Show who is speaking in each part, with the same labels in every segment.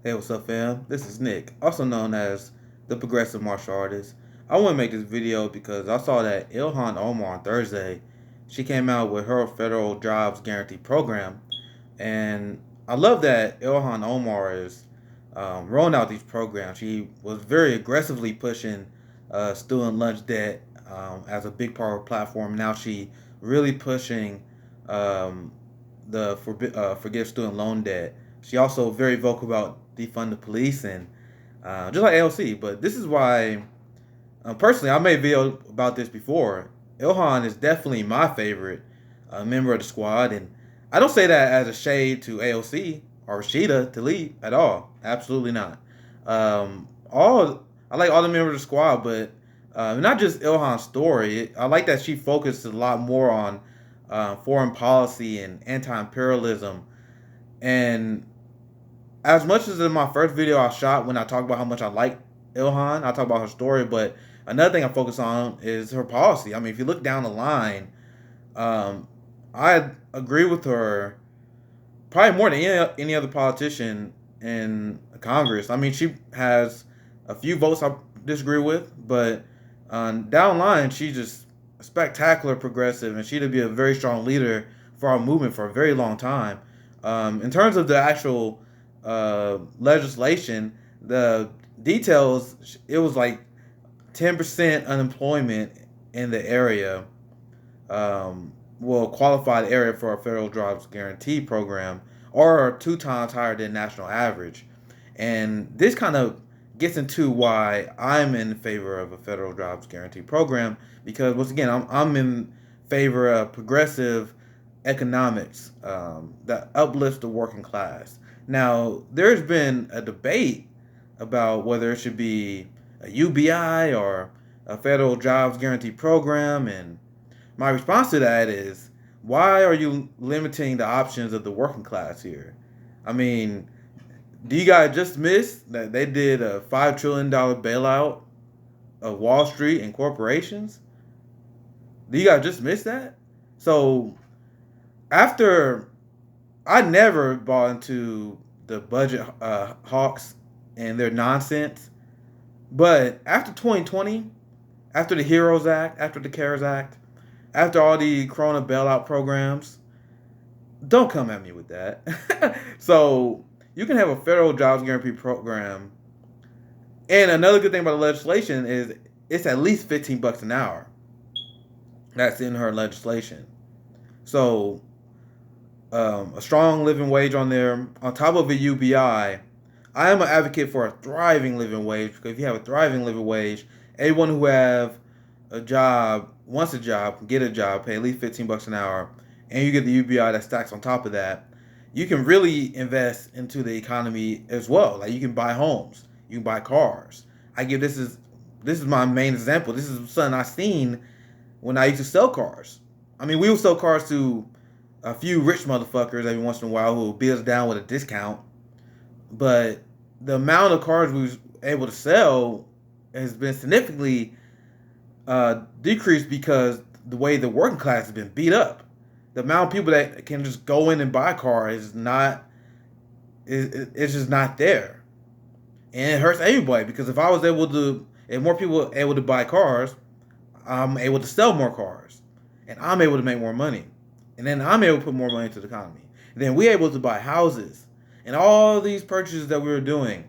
Speaker 1: Hey, what's up, fam? This is Nick, also known as the Progressive Martial Artist. I want to make this video because I saw that Ilhan Omar on Thursday, she came out with her federal jobs guarantee program, and I love that Ilhan Omar is rolling out these programs. She was very aggressively pushing student lunch debt as a big part of her platform. Now she really pushing um, the forgive student loan debt. She also very vocal about defund the police and just like AOC. But this is why, personally, I made a video about this before. Ilhan is definitely my favorite member of the squad, and I don't say that as a shade to AOC or Rashida Tlaib at all. Absolutely not. All I like all the members of the squad, but not just Ilhan's story. I like that she focused a lot more on foreign policy and anti-imperialism. And as much as in my first video I shot when I talked about how much I like Ilhan, I talk about her story, but another thing I focus on is her policy. I mean, if you look down the line, um, I agree with her probably more than any other politician in Congress. I mean, she has a few votes I disagree with, but down the line, she's just a spectacular progressive, and she'd be a very strong leader for our movement for a very long time. In terms of the actual legislation, the details, it was like 10% unemployment in the area will qualify the area for a federal jobs guarantee program, or 2 times higher than national average. And this kind of gets into why I'm in favor of a federal jobs guarantee program, because once again, I'm in favor of progressive economics that uplifts the working class. Now, there's been a debate about whether it should be a UBI or a federal jobs guarantee program, and my response to that is, why are you limiting the options of the working class here? I mean, do you guys just miss that they did a $5 trillion bailout of Wall Street and corporations? Do you guys just miss that? So after, I never bought into the budget hawks and their nonsense, but after 2020, after the Heroes Act, after the CARES Act, after all the Corona bailout programs, don't come at me with that. So you can have a federal jobs guarantee program, and another good thing about the legislation is it's at least $15 an hour. That's in her legislation. So a strong living wage on there, on top of a UBI. I am an advocate for a thriving living wage, because if you have a thriving living wage, everyone who have a job, wants a job, can get a job, pay at least $15 an hour, and you get the UBI that stacks on top of that, you can really invest into the economy as well. Like, you can buy homes, you can buy cars. This is my main example. This is something I seen when I used to sell cars. I mean, we would sell cars to a few rich motherfuckers every once in a while who would beat us down with a discount, but the amount of cars we was able to sell has been significantly decreased because the way the working class has been beat up. The amount of people that can just go in and buy cars is not, it's just not there, and it hurts everybody, because if more people were able to buy cars, I'm able to sell more cars, and I'm able to make more money, and then I'm able to put more money into the economy. And then we're able to buy houses, and all these purchases that we were doing,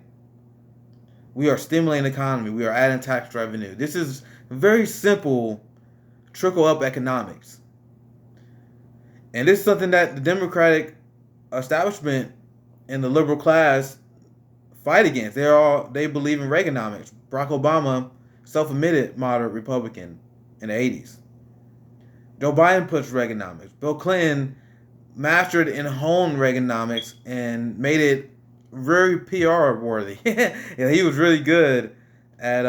Speaker 1: we are stimulating the economy. We are adding tax revenue. This is very simple trickle up economics. And this is something that the Democratic establishment and the liberal class fight against. They believe in Reaganomics. Barack Obama, self-admitted moderate Republican in the 80s. Joe Biden pushed Reaganomics. Bill Clinton mastered and honed Reaganomics and made it very PR worthy. Yeah, he was really good at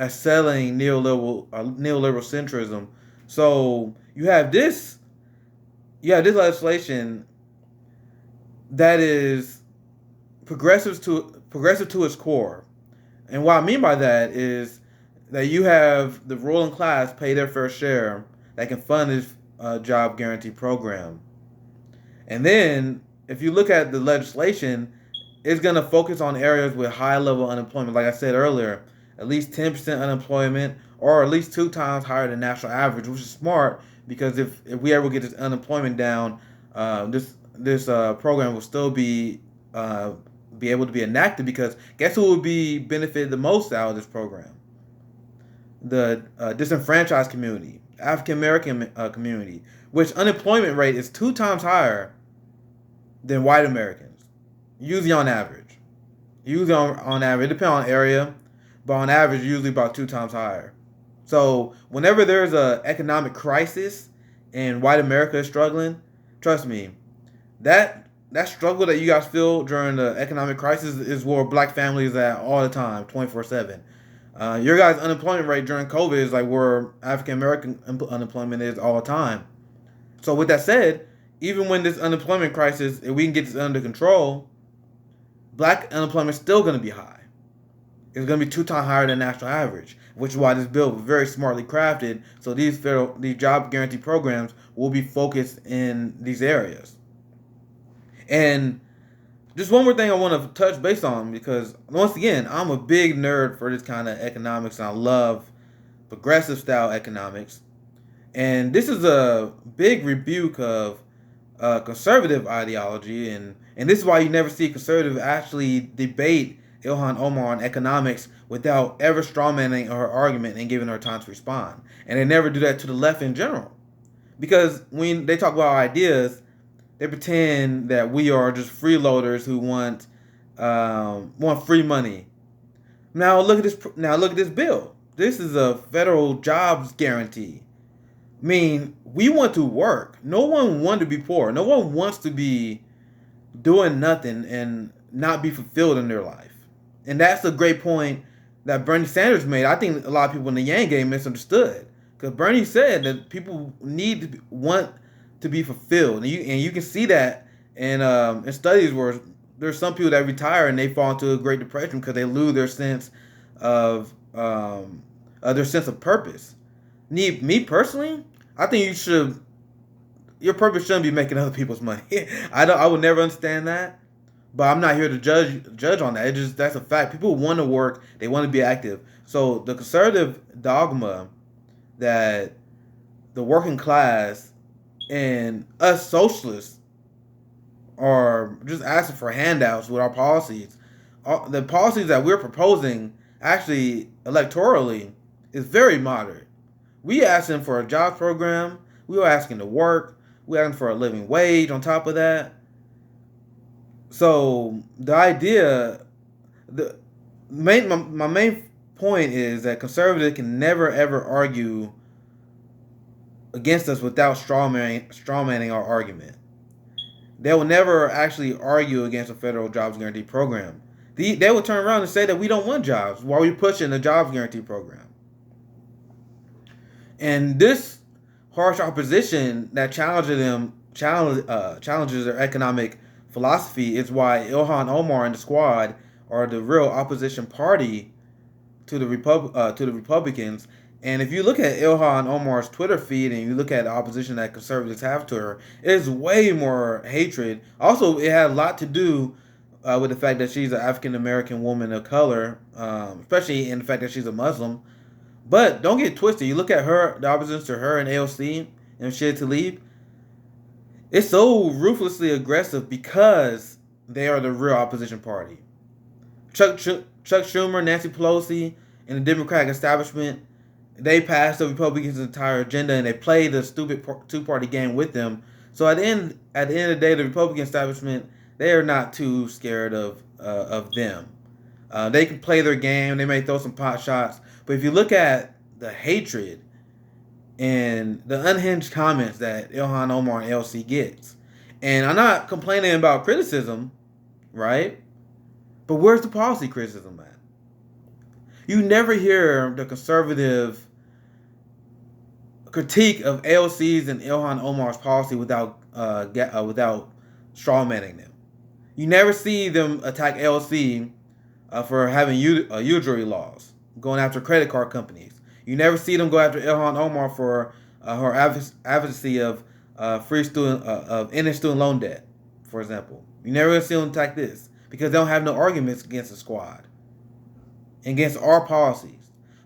Speaker 1: selling neoliberal centrism. So you have this legislation that is progressive to its core. And what I mean by that is that you have the ruling class pay their fair share that can fund this job guarantee program. And then, if you look at the legislation, it's going to focus on areas with high level unemployment. Like I said earlier, at least 10% unemployment, or at least 2 times higher than national average, which is smart because if we ever get this unemployment down, this program will still be able to be enacted, because guess who will be benefited the most out of this program? The disenfranchised community, African American community, which unemployment rate is 2 times higher than white Americans, usually on average. Usually on average, it depends on area, but on average, usually about 2 times higher. So whenever there's a economic crisis and white America is struggling, trust me, that struggle that you guys feel during the economic crisis is where black families at all the time, 24/7. Your guys' unemployment rate during COVID is like where African American unemployment is all the time. So with that said, even when this unemployment crisis, if we can get this under control, black unemployment is still going to be high. It's going to be 2 times higher than national average, which is why this bill was very smartly crafted. So these job guarantee programs will be focused in these areas. And just one more thing I want to touch base on, because once again, I'm a big nerd for this kind of economics, and I love progressive style economics. And this is a big rebuke of conservative ideology, and this is why you never see conservative actually debate Ilhan Omar on economics without ever strawmanning her argument and giving her time to respond. And they never do that to the left in general, because when they talk about ideas, they pretend that we are just freeloaders who want free money. Now look at this. Now look at this bill. This is a federal jobs guarantee. I mean, we want to work. No one wants to be poor. No one wants to be doing nothing and not be fulfilled in their life. And that's a great point that Bernie Sanders made. I think a lot of people in the Yang game misunderstood, because Bernie said that people want to be fulfilled, and you can see that in studies where there's some people that retire and they fall into a Great Depression because they lose their sense of purpose. Me personally, I think your purpose shouldn't be making other people's money. I would never understand that, but I'm not here to judge on that. That's a fact. People want to work, they want to be active. So the conservative dogma that the working class and us socialists are just asking for handouts with our policies. The policies that we're proposing, actually electorally, is very moderate. We asking for a job program. We were asking to work. We asking for a living wage on top of that. So the idea, my main point is that conservatives can never ever argue against us without strawmanning our argument. They will never actually argue against a federal jobs guarantee program. They will turn around and say that we don't want jobs while we're pushing the jobs guarantee program. And this harsh opposition that challenges their economic philosophy is why Ilhan Omar and the squad are the real opposition party to the Republicans. And if you look at Ilhan Omar's Twitter feed and you look at the opposition that conservatives have to her, it's way more hatred. Also, it had a lot to do with the fact that she's an African American woman of color, especially in the fact that she's a Muslim. But don't get twisted. You look at her, the opposition to her and AOC and Shia Tlaib, it's so ruthlessly aggressive because they are the real opposition party. Chuck Schumer, Nancy Pelosi, and the Democratic establishment, they passed the Republicans' entire agenda and they played the stupid two-party game with them. So at the end of the day, the Republican establishment, they are not too scared of them. They can play their game. They may throw some pot shots. But if you look at the hatred and the unhinged comments that Ilhan Omar and LC gets, and I'm not complaining about criticism, right? But where's the policy criticism at? You never hear the conservative critique of AOC's and Ilhan Omar's policy without strawmanning them. You never see them attack AOC for having usury laws, going after credit card companies. You never see them go after Ilhan Omar for her advocacy of free student of ending student loan debt, for example. You never see them attack this. because they don't have no arguments against the squad, against our policies.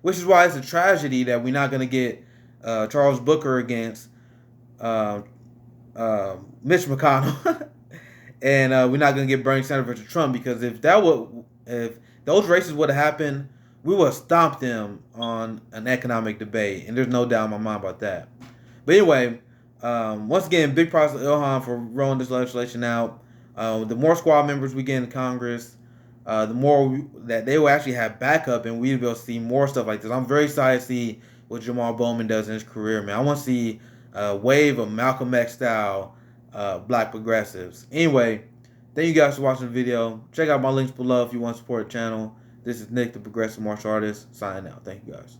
Speaker 1: Which is why it's a tragedy that we're not going to get Charles Booker against uh, Mitch McConnell, and we're not going to get Bernie Sanders versus Trump, because if those races would have happened, we would have stomped them on an economic debate, and there's no doubt in my mind about that. But anyway, once again, big props to Ilhan for rolling this legislation out. The more squad members we get in Congress, the more that they will actually have backup, and we'll be able to see more stuff like this. I'm very excited to see what Jamal Bowman does in his career, man. I want to see a wave of Malcolm X style black progressives. Anyway, thank you guys for watching the video. Check out my links below if you want to support the channel. This is Nick, the Progressive Martial Artist, signing out. Thank you guys.